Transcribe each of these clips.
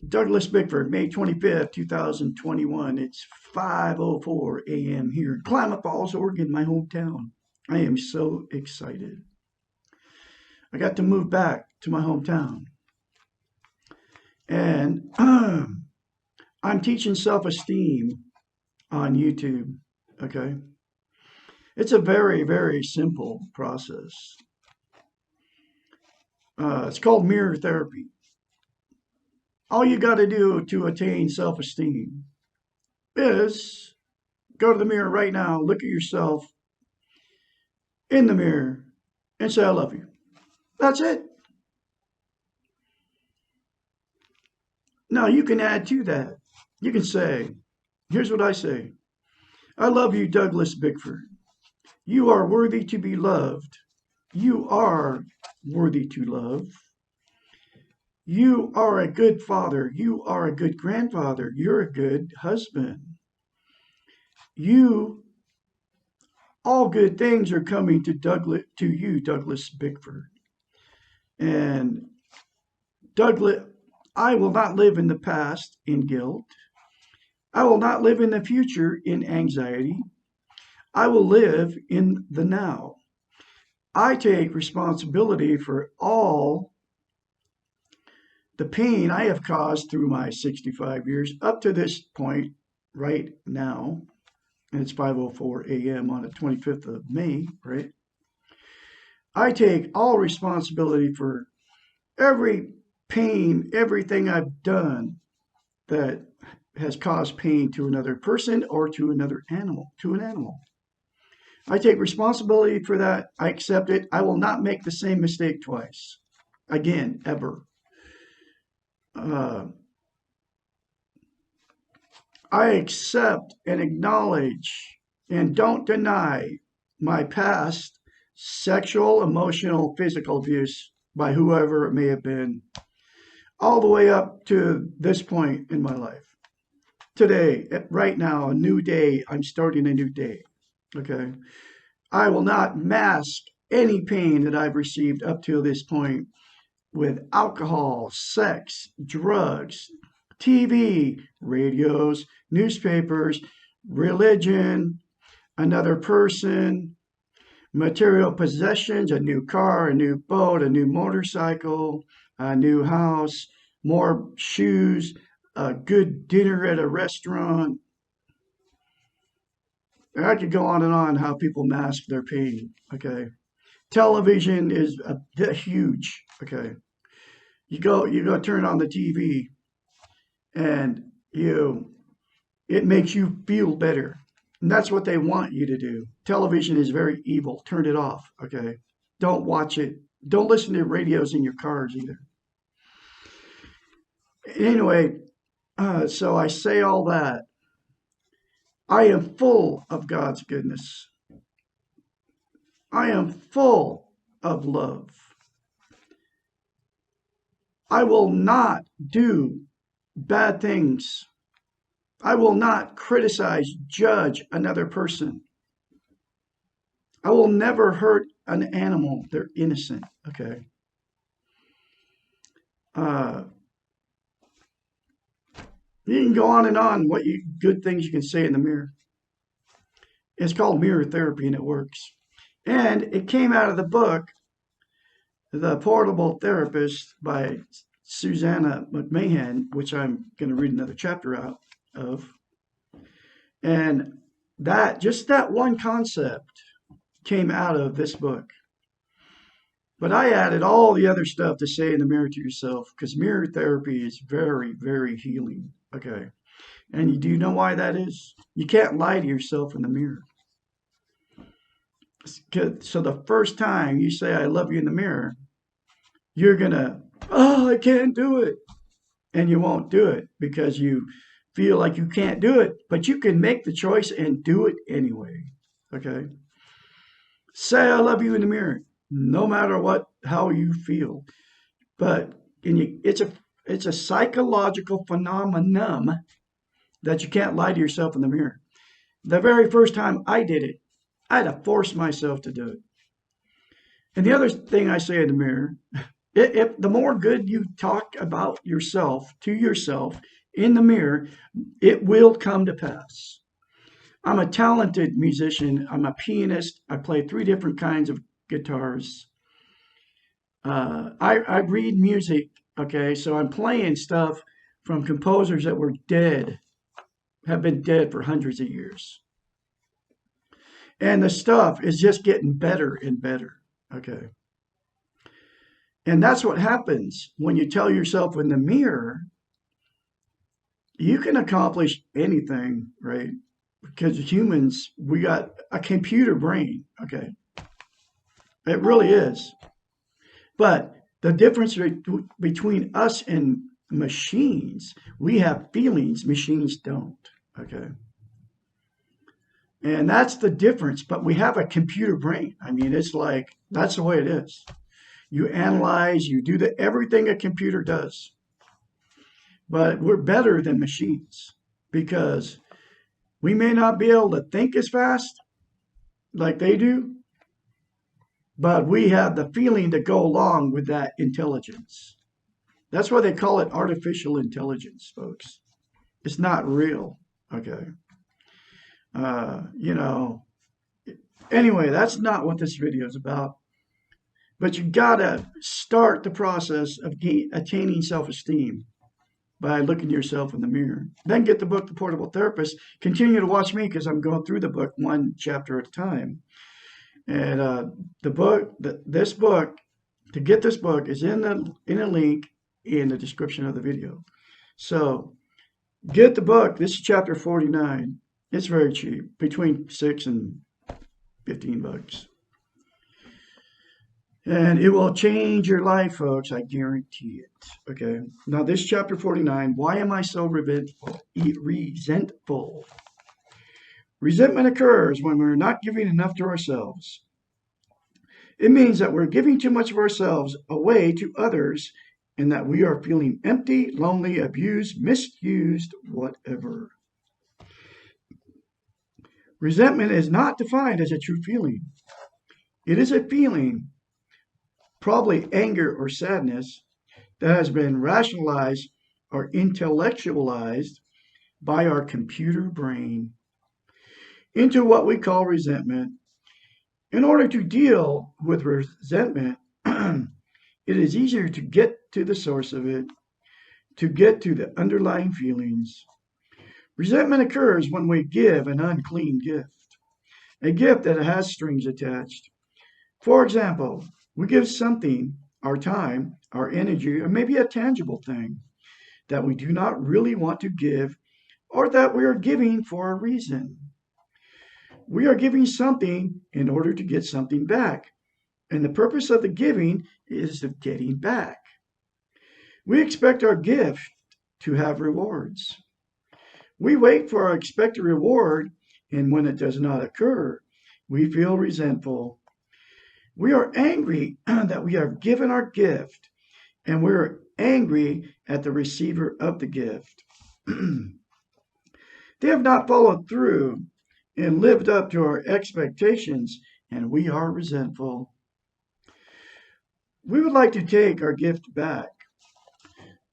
Douglas Bickford, May 25th, 2021. It's 5:04 a.m. here in Klamath Falls, Oregon, my hometown. I am so excited. I got to move back to my hometown. And I'm teaching self-esteem on YouTube, okay? It's a very, very simple process. It's called mirror therapy. All you got to do to attain self-esteem is go to the mirror right now, look at yourself in the mirror, and say, I love you. That's it. Now, you can add to that. You can say, here's what I say: I love you, Douglas Bickford. You are worthy to be loved. You are worthy to love. You are a good father. You are a good grandfather. You're a good husband. All good things are coming to you, Douglas Bickford. And Douglas, I will not live in the past in guilt. I will not live in the future in anxiety. I will live in the now. I take responsibility for all the pain I have caused through my 65 years up to this point right now. And it's 5:04 a.m. on the 25th of May, right? I take all responsibility for every pain, everything I've done that has caused pain to another person or to another animal, to an animal. I take responsibility for that. I accept it. I will not make the same mistake twice, again, ever. I accept and acknowledge and don't deny my past sexual, emotional, physical abuse by whoever it may have been. all the way up to this point in my life. Today, right now, a new day. I'm starting a new day. Okay. I will not mask any pain that I've received up to this point with alcohol, sex, drugs, TV, radios, newspapers, religion, another person, material possessions, a new car, a new boat, a new motorcycle, a new house, more shoes, a good dinner at a restaurant. I could go on and on how people mask their pain. Okay. Television is huge. Okay. You go turn on the TV and it makes you feel better. And that's what they want you to do. Television is very evil. Turn it off. Okay. Don't watch it. Don't listen to radios in your cars either. Anyway, so I say all that. I am full of God's goodness. I am full of love. I will not do bad things. I will not criticize, judge another person. I will never hurt an animal. They're innocent. Okay. Uh, you can go on and on what good things you can say in the mirror. It's called mirror therapy and it works. And it came out of the book, The Portable Therapist by Susanna McMahon, which I'm going to read another chapter out of. And just that one concept came out of this book. But I added all the other stuff to say in the mirror to yourself because mirror therapy is very, very healing. Okay. And do you know why that is? You can't lie to yourself in the mirror. So the first time you say, I love you in the mirror, you're going to, oh, I can't do it. And you won't do it because you feel like you can't do it, but you can make the choice and do it anyway. Okay. Say, I love you in the mirror, no matter how you feel. But it's a psychological phenomenon that you can't lie to yourself in the mirror. The very first time I did it, I had to force myself to do it. And the other thing I say in the mirror, if the more good you talk about yourself to yourself in the mirror, it will come to pass. I'm a talented musician. I'm a pianist. I play 3 different kinds of guitars. I read music. Okay, so I'm playing stuff from composers that were dead, have been dead for hundreds of years. And the stuff is just getting better and better. Okay. And that's what happens when you tell yourself in the mirror, you can accomplish anything, right? Because humans, we got a computer brain. Okay. It really is. But the difference between us and machines, we have feelings, machines don't. Okay. And that's the difference. But we have a computer brain. I mean, it's like, that's the way it is. You analyze, you do everything a computer does. But we're better than machines because we may not be able to think as fast like they do, but we have the feeling to go along with that intelligence. That's why they call it artificial intelligence, folks. It's not real. Okay. Anyway, that's not what this video is about. But you gotta start the process of attaining self-esteem by looking yourself in the mirror. Then get the book, The Portable Therapist. Continue to watch me because I'm going through the book one chapter at a time. And this book, to get this book, is in a link in the description of the video. So get the book. This is chapter 49. It's very cheap, between $6 and $15. And it will change your life, folks. I guarantee it. Okay. Now, this chapter 49, why am I so resentful? Resentment occurs when we're not giving enough to ourselves. It means that we're giving too much of ourselves away to others and that we are feeling empty, lonely, abused, misused, whatever. Resentment is not defined as a true feeling. It is a feeling, probably anger or sadness, that has been rationalized or intellectualized by our computer brain into what we call resentment. In order to deal with resentment, it is easier to get to the source of it, to get to the underlying feelings. Resentment occurs when we give an unclean gift, a gift that has strings attached. For example, we give something, our time, our energy, or maybe a tangible thing that we do not really want to give or that we are giving for a reason. We are giving something in order to get something back, and the purpose of the giving is the getting back. We expect our gift to have rewards. We wait for our expected reward, and when it does not occur, we feel resentful. We are angry that we have given our gift, and we're angry at the receiver of the gift. They have not followed through and lived up to our expectations, and we are resentful. We would like to take our gift back.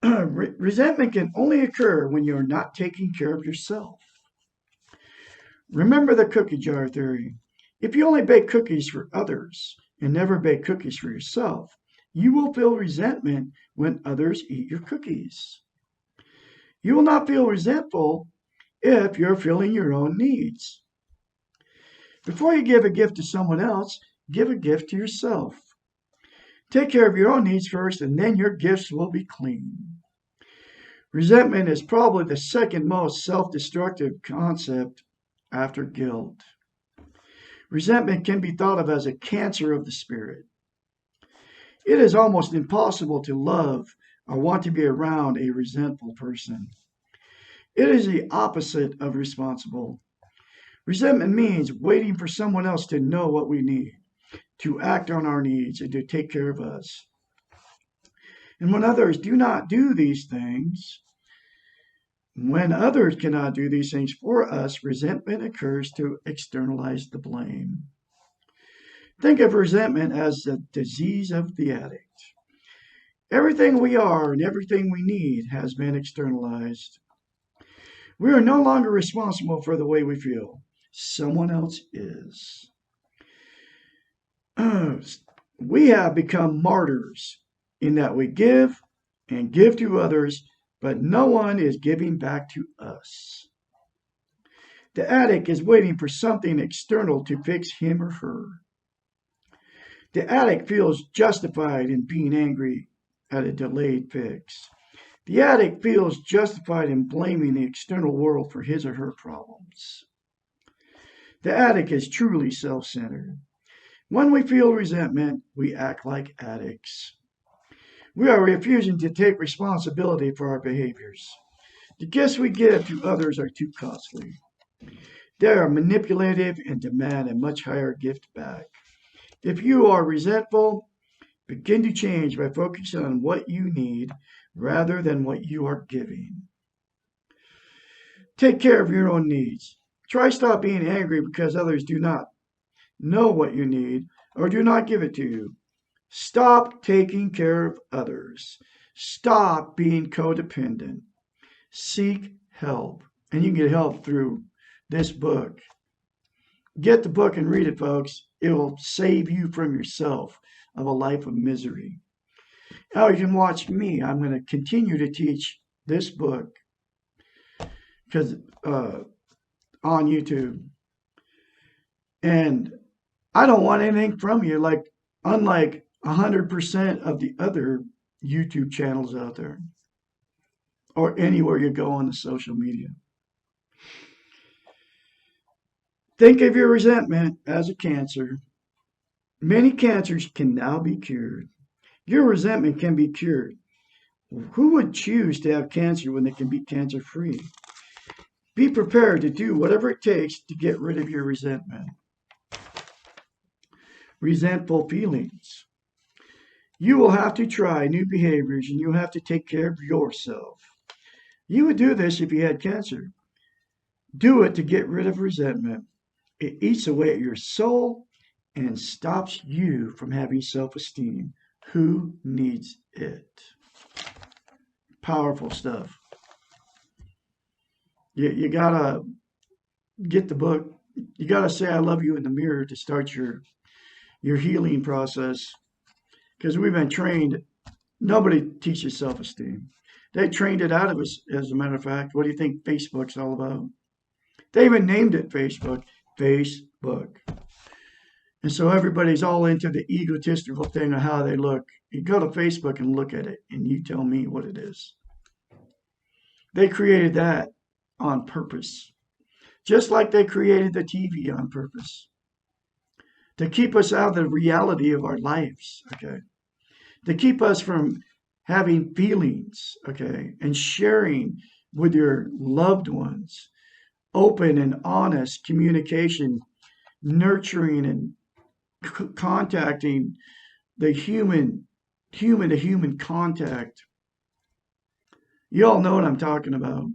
Resentment can only occur when you are not taking care of yourself. Remember the cookie jar theory. If you only bake cookies for others and never bake cookies for yourself, you will feel resentment when others eat your cookies. You will not feel resentful if you're filling your own needs. Before you give a gift to someone else, give a gift to yourself. Take care of your own needs first, and then your gifts will be clean. Resentment is probably the second most self-destructive concept after guilt. Resentment can be thought of as a cancer of the spirit. It is almost impossible to love or want to be around a resentful person. It is the opposite of responsible. Resentment means waiting for someone else to know what we need, to act on our needs, and to take care of us. And when others do not do these things, when others cannot do these things for us, resentment occurs to externalize the blame. Think of resentment as the disease of the addict. Everything we are and everything we need has been externalized. We are no longer responsible for the way we feel. Someone else is. We have become martyrs in that we give and give to others, but no one is giving back to us. The addict is waiting for something external to fix him or her. The addict feels justified in being angry at a delayed fix. The addict feels justified in blaming the external world for his or her problems. The addict is truly self-centered. When we feel resentment, we act like addicts. We are refusing to take responsibility for our behaviors. The gifts we give to others are too costly. They are manipulative and demand a much higher gift back. If you are resentful, begin to change by focusing on what you need rather than what you are giving. Take care of your own needs. Try stop being angry because others do not know what you need or do not give it to you. Stop taking care of others. Stop being codependent. Seek help. And you can get help through this book. Get the book and read it, folks. It will save you from yourself of a life of misery. Now you can watch me. I'm going to continue to teach this book because on YouTube. And I don't want anything from you, unlike 100% of the other YouTube channels out there or anywhere you go on the social media. Think of your resentment as a cancer. Many cancers can now be cured. Your resentment can be cured. Who would choose to have cancer when they can be cancer-free? Be prepared to do whatever it takes to get rid of your resentment. Resentful feelings. You will have to try new behaviors and you have to take care of yourself. You would do this if you had cancer. Do it to get rid of resentment. It eats away at your soul and stops you from having self esteem. Who needs it? Powerful stuff. You gotta get the book. You gotta say I love you in the mirror to start your healing process. Because we've been trained, nobody teaches self esteem. They trained it out of us, as a matter of fact. What do you think Facebook's all about? They even named it Facebook. Facebook. And so everybody's all into the egotistical thing of how they look. You go to Facebook and look at it, and you tell me what it is. They created that on purpose, just like they created the TV on purpose to keep us out of the reality of our lives, okay? To keep us from having feelings, okay, and sharing with your loved ones, open and honest communication, nurturing and contacting the human to human contact. You all know what I'm talking about.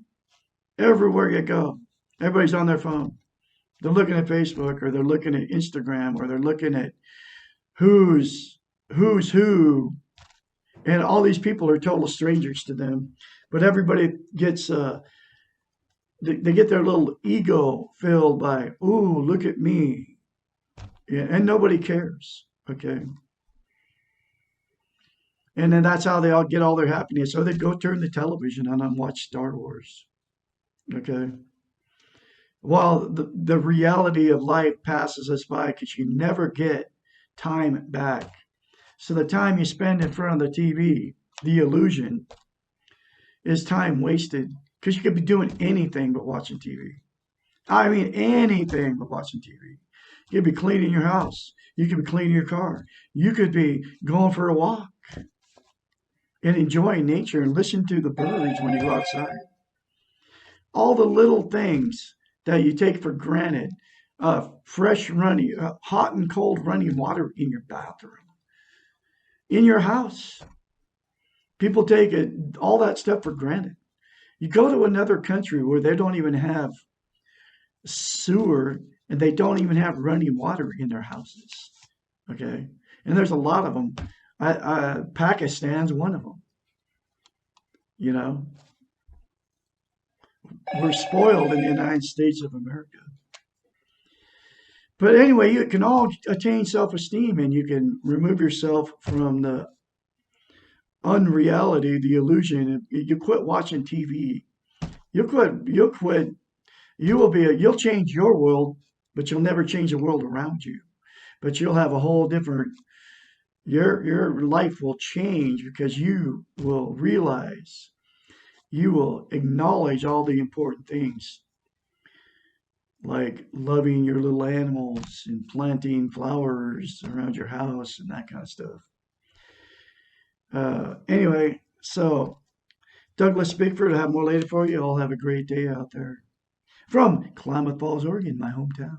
Everywhere you go, everybody's on their phone. They're looking at Facebook or they're looking at Instagram or they're looking at who's who's who, and all these people are total strangers to them. But everybody gets they get their little ego filled by, ooh, look at me, yeah, and nobody cares. Okay, and then that's how they all get all their happiness. So they go turn the television on and watch Star Wars. Okay, while the reality of life passes us by because you never get time back. So the time you spend in front of the TV, the illusion, is time wasted because you could be doing anything but watching TV. I mean, anything but watching TV. You could be cleaning your house. You could be cleaning your car. You could be going for a walk and enjoying nature and listen to the birds when you go outside. All the little things that you take for granted. Fresh running, hot and cold running water in your bathroom, in your house. People take all that stuff for granted. You go to another country where they don't even have sewer and they don't even have running water in their houses. Okay. And there's a lot of them. Pakistan's one of them. You know, we're spoiled in the United States of America. But anyway, you can all attain self esteem and you can remove yourself from the unreality, the illusion. You quit watching TV. You'll quit. You'll change your world, but you'll never change the world around you. But you'll have a whole different, your life will change because you will realize, you will acknowledge all the important things like loving your little animals and planting flowers around your house and that kind of stuff. Anyway, so Douglas Bickford, I have more later for you. All have a great day out there. From Klamath Falls, Oregon, my hometown.